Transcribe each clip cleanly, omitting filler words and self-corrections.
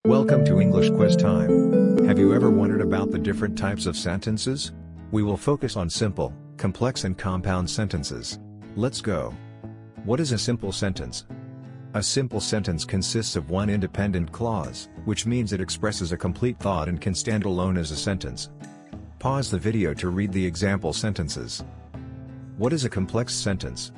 Welcome to English quiz time. Have you ever wondered about the different types of sentences? We will focus on simple, complex and compound sentences. Let's go. What is a simple sentence? A simple sentence consists of one independent clause, which means it expresses a complete thought and can stand alone as a sentence. Pause the video to read the example sentences. What is a complex sentence?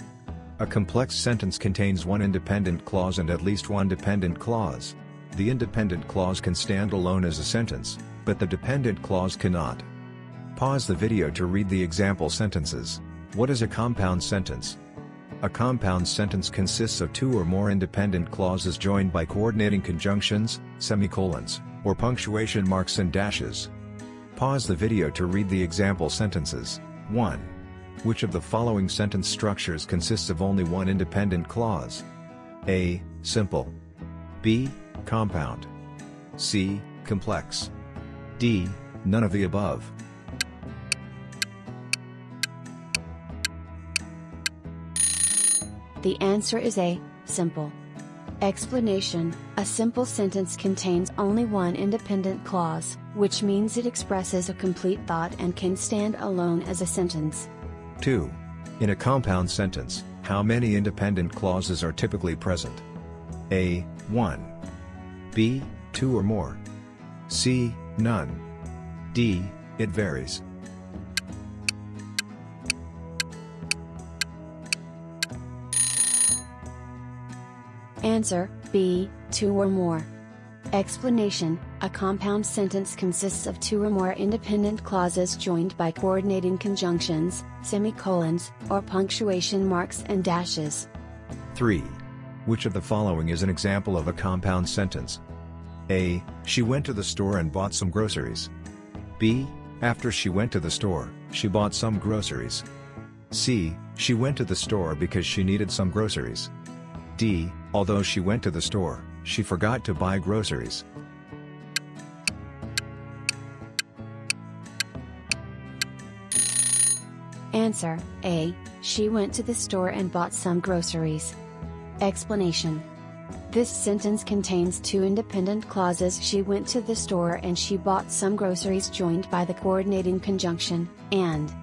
A complex sentence contains one independent clause and at least one dependent clause. The independent clause can stand alone as a sentence, but the dependent clause cannot. Pause the video to read the example sentences. What is a compound sentence? A compound sentence consists of two or more independent clauses joined by coordinating conjunctions, semicolons, or punctuation marks and dashes. Pause the video to read the example sentences. 1. Which of the following sentence structures consists of only one independent clause? A. Simple. B. Compound. C. Complex. D. None of the above. The answer is A. Simple. Explanation: a simple sentence contains only one independent clause, which means it expresses a complete thought and can stand alone as a sentence. 2. In a compound sentence, how many independent clauses are typically present? A. 1. B. 2 or more. C. None. D. It varies. Answer: B. 2 or more. Explanation: a compound sentence consists of two or more independent clauses joined by coordinating conjunctions, semicolons, or punctuation marks and dashes. 3. Which of the following is an example of a compound sentence? A. She went to the store and bought some groceries. B. After she went to the store, she bought some groceries. C. She went to the store because she needed some groceries. D. Although she went to the store, she forgot to buy groceries. Answer: A. She went to the store and bought some groceries. Explanation: this sentence contains two independent clauses: she went to the store and she bought some groceries joined by the coordinating conjunction, and.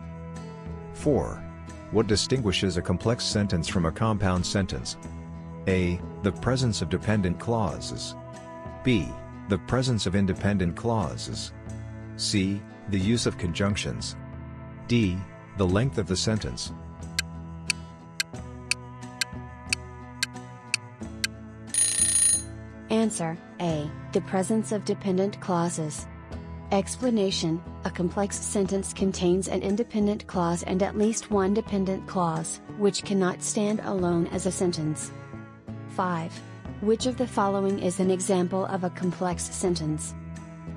4. What distinguishes a complex sentence from a compound sentence? A. The presence of dependent clauses. B. The presence of independent clauses. C. The use of conjunctions. D. The length of the sentence. Answer: A. The presence of dependent clauses. Explanation: a complex sentence contains an independent clause and at least one dependent clause, which cannot stand alone as a sentence. 5. Which of the following is an example of a complex sentence?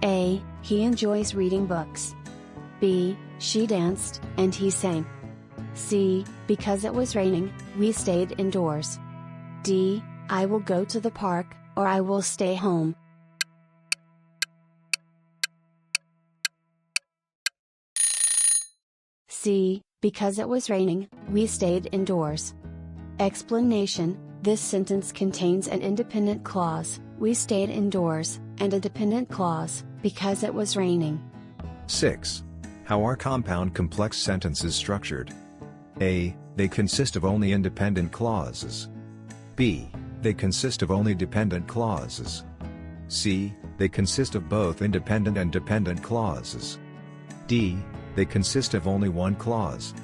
A. He enjoys reading books. B. She danced, and he sang. C. Because it was raining, we stayed indoors. D. I will go to the park, or I will stay home. C. Because it was raining, we stayed indoors. Explanation: this sentence contains an independent clause, we stayed indoors, and a dependent clause, because it was raining. 6. How are compound complex sentences structured? A. They consist of only independent clauses. B. They consist of only dependent clauses. C. They consist of both independent and dependent clauses. D. They consist of only one clause.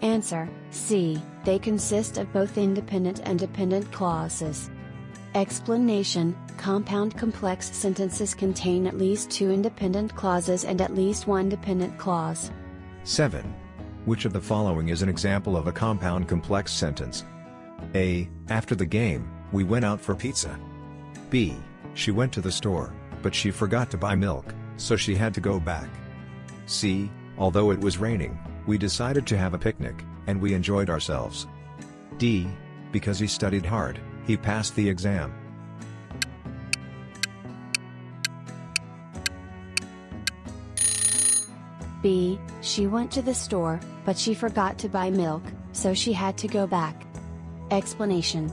Answer: C. They consist of both independent and dependent clauses. Explanation: compound complex sentences contain at least two independent clauses and at least one dependent clause. 7. Which of the following is an example of a compound complex sentence? A. After the game, we went out for pizza. B. She went to the store, but she forgot to buy milk, so she had to go back. C. Although it was raining, we decided to have a picnic, and we enjoyed ourselves. D. Because he studied hard, he passed the exam. B. She went to the store, but she forgot to buy milk, so she had to go back. Explanation.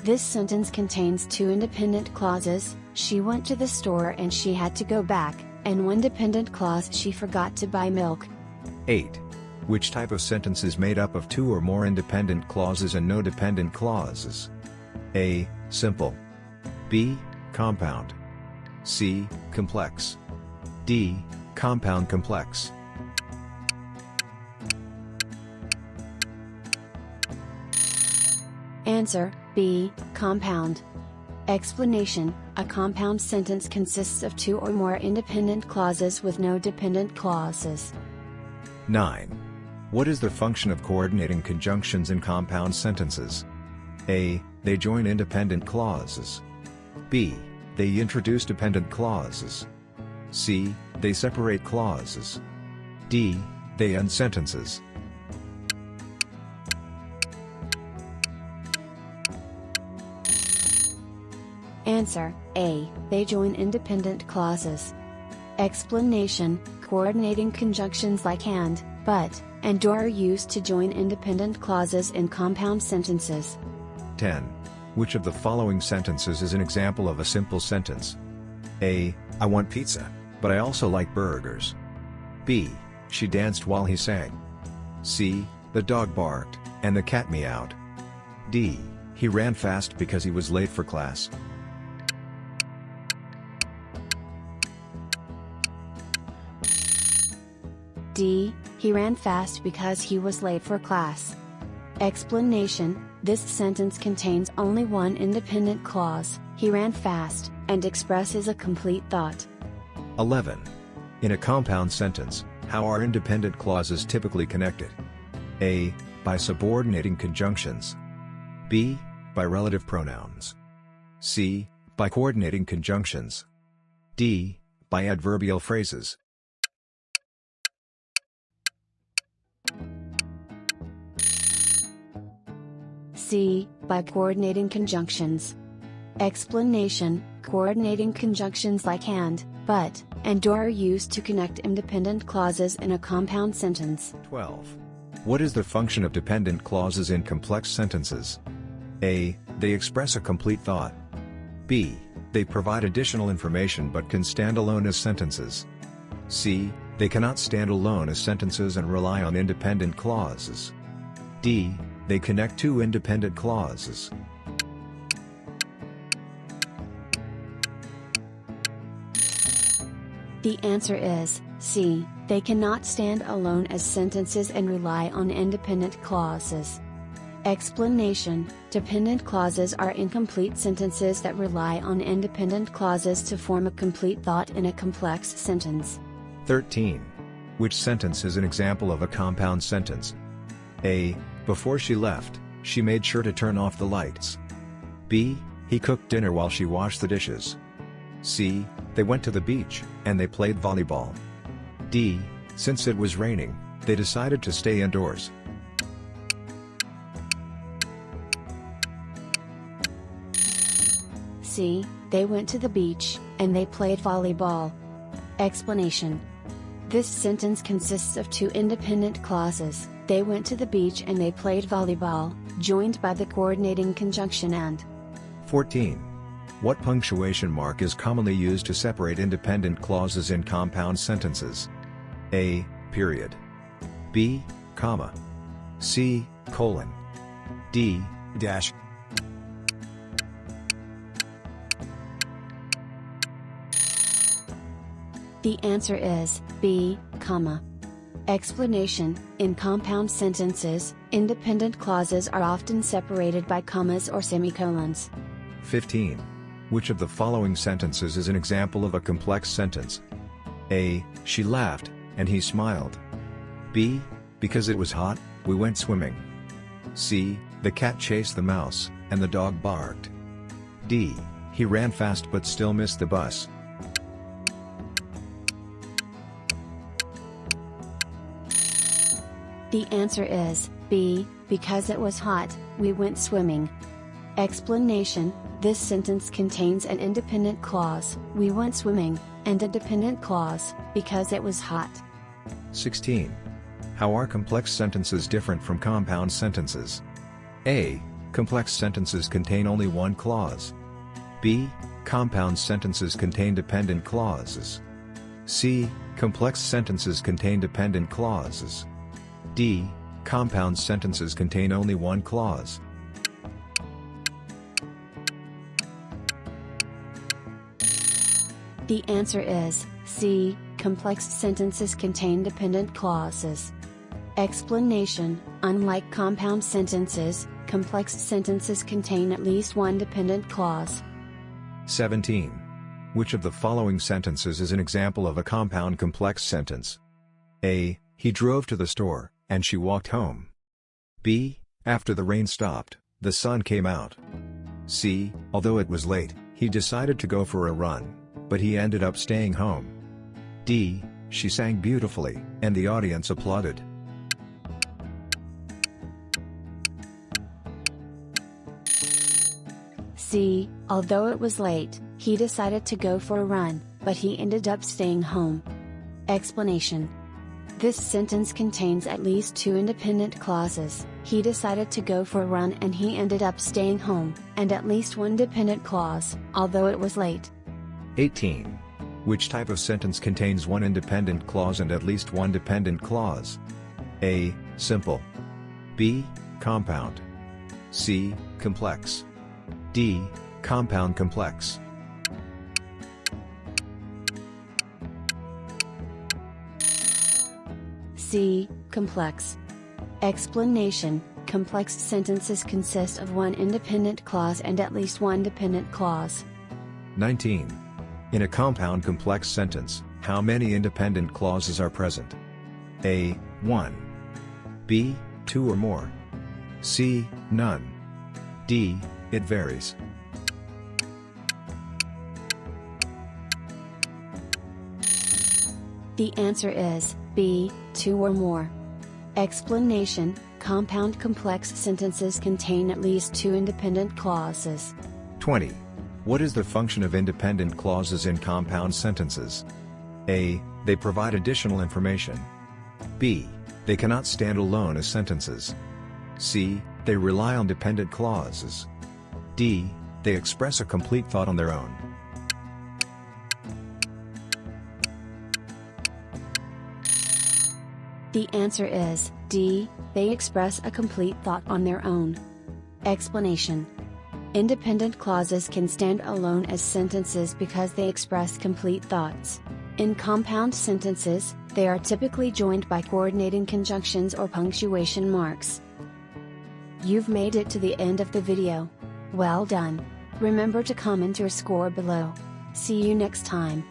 This sentence contains two independent clauses, she went to the store and she had to go back, and one dependent clause, she forgot to buy milk. 8. Which type of sentence is made up of two or more independent clauses and no dependent clauses? A. Simple. B. Compound. C. Complex. D. Compound complex. Answer, B. Compound. Explanation. A compound sentence consists of two or more independent clauses with no dependent clauses. 9. What is the function of coordinating conjunctions in compound sentences? A. They join independent clauses. B. They introduce dependent clauses. C. They separate clauses. D. They end sentences. Answer, A. They join independent clauses. Explanation. Coordinating conjunctions like and, but, and or are used to join independent clauses in compound sentences. 10. Which of the following sentences is an example of a simple sentence? A. I want pizza, but I also like burgers. B. She danced while he sang. C. The dog barked, and the cat meowed. D. He ran fast because he was late for class. D. He ran fast because he was late for class. Explanation. This sentence contains only one independent clause, he ran fast, and expresses a complete thought. 11. In a compound sentence, how are independent clauses typically connected? A. By subordinating conjunctions. B. By relative pronouns. C. By coordinating conjunctions. D. By adverbial phrases. C. By coordinating conjunctions. Explanation. Coordinating conjunctions like and, but, and or are used to connect independent clauses in a compound sentence. 12. What is the function of dependent clauses in complex sentences? A. They express a complete thought. B. They provide additional information but can stand alone as sentences. C. They cannot stand alone as sentences and rely on independent clauses. D. They connect two independent clauses. The answer is C. They cannot stand alone as sentences and rely on independent clauses. Explanation. Dependent clauses are incomplete sentences that rely on independent clauses to form a complete thought in a complex sentence. 13. Which sentence is an example of a compound sentence? A. Before she left, she made sure to turn off the lights. B. He cooked dinner while she washed the dishes. C. They went to the beach, and they played volleyball. D. Since it was raining, they decided to stay indoors. C. They went to the beach, and they played volleyball. Explanation. This sentence consists of two independent clauses, they went to the beach and they played volleyball, joined by the coordinating conjunction and. 14. What punctuation mark is commonly used to separate independent clauses in compound sentences? A. Period. B. Comma. C. Colon. D. Dash. The answer is B. Comma. Explanation. In compound sentences, independent clauses are often separated by commas or semicolons. 15. Which of the following sentences is an example of a complex sentence? A. She laughed, and he smiled. B. Because it was hot, we went swimming. C. The cat chased the mouse, and the dog barked. D. He ran fast but still missed the bus. The answer is B. Because it was hot, we went swimming. Explanation. This sentence contains an independent clause, we went swimming, and a dependent clause, because it was hot. 16. How are complex sentences different from compound sentences? A. Complex sentences contain only one clause. B. Compound sentences contain dependent clauses. C. Complex sentences contain dependent clauses. D. Compound sentences contain only one clause. The answer is C. Complex sentences contain dependent clauses. Explanation: unlike compound sentences, complex sentences contain at least one dependent clause. 17. Which of the following sentences is an example of a compound complex sentence? A. He drove to the store, and she walked home. B. After the rain stopped, the sun came out. C. Although it was late, he decided to go for a run, but he ended up staying home. D. She sang beautifully, and the audience applauded. C. Although it was late, he decided to go for a run, but he ended up staying home. Explanation: this sentence contains at least two independent clauses. He decided to go for a run and he ended up staying home, and at least one dependent clause, although it was late. 18. Which type of sentence contains one independent clause and at least one dependent clause? A. Simple. B. Compound. C. Complex. D. Compound complex. C. Complex. Explanation: complex sentences consist of one independent clause and at least one dependent clause. 19. In a compound complex sentence, how many independent clauses are present? A. 1. B. 2 or more. C. None. D. It varies. The answer is B. 2 or more. Explanation: compound complex sentences contain at least two independent clauses. 20. What is the function of independent clauses in compound sentences? A. They provide additional information. B. They cannot stand alone as sentences. C. They rely on dependent clauses. D. They express a complete thought on their own. The answer is D. They express a complete thought on their own. Explanation: independent clauses can stand alone as sentences because they express complete thoughts. In compound sentences, they are typically joined by coordinating conjunctions or punctuation marks. You've made it to the end of the video. Well done! Remember to comment your score below. See you next time.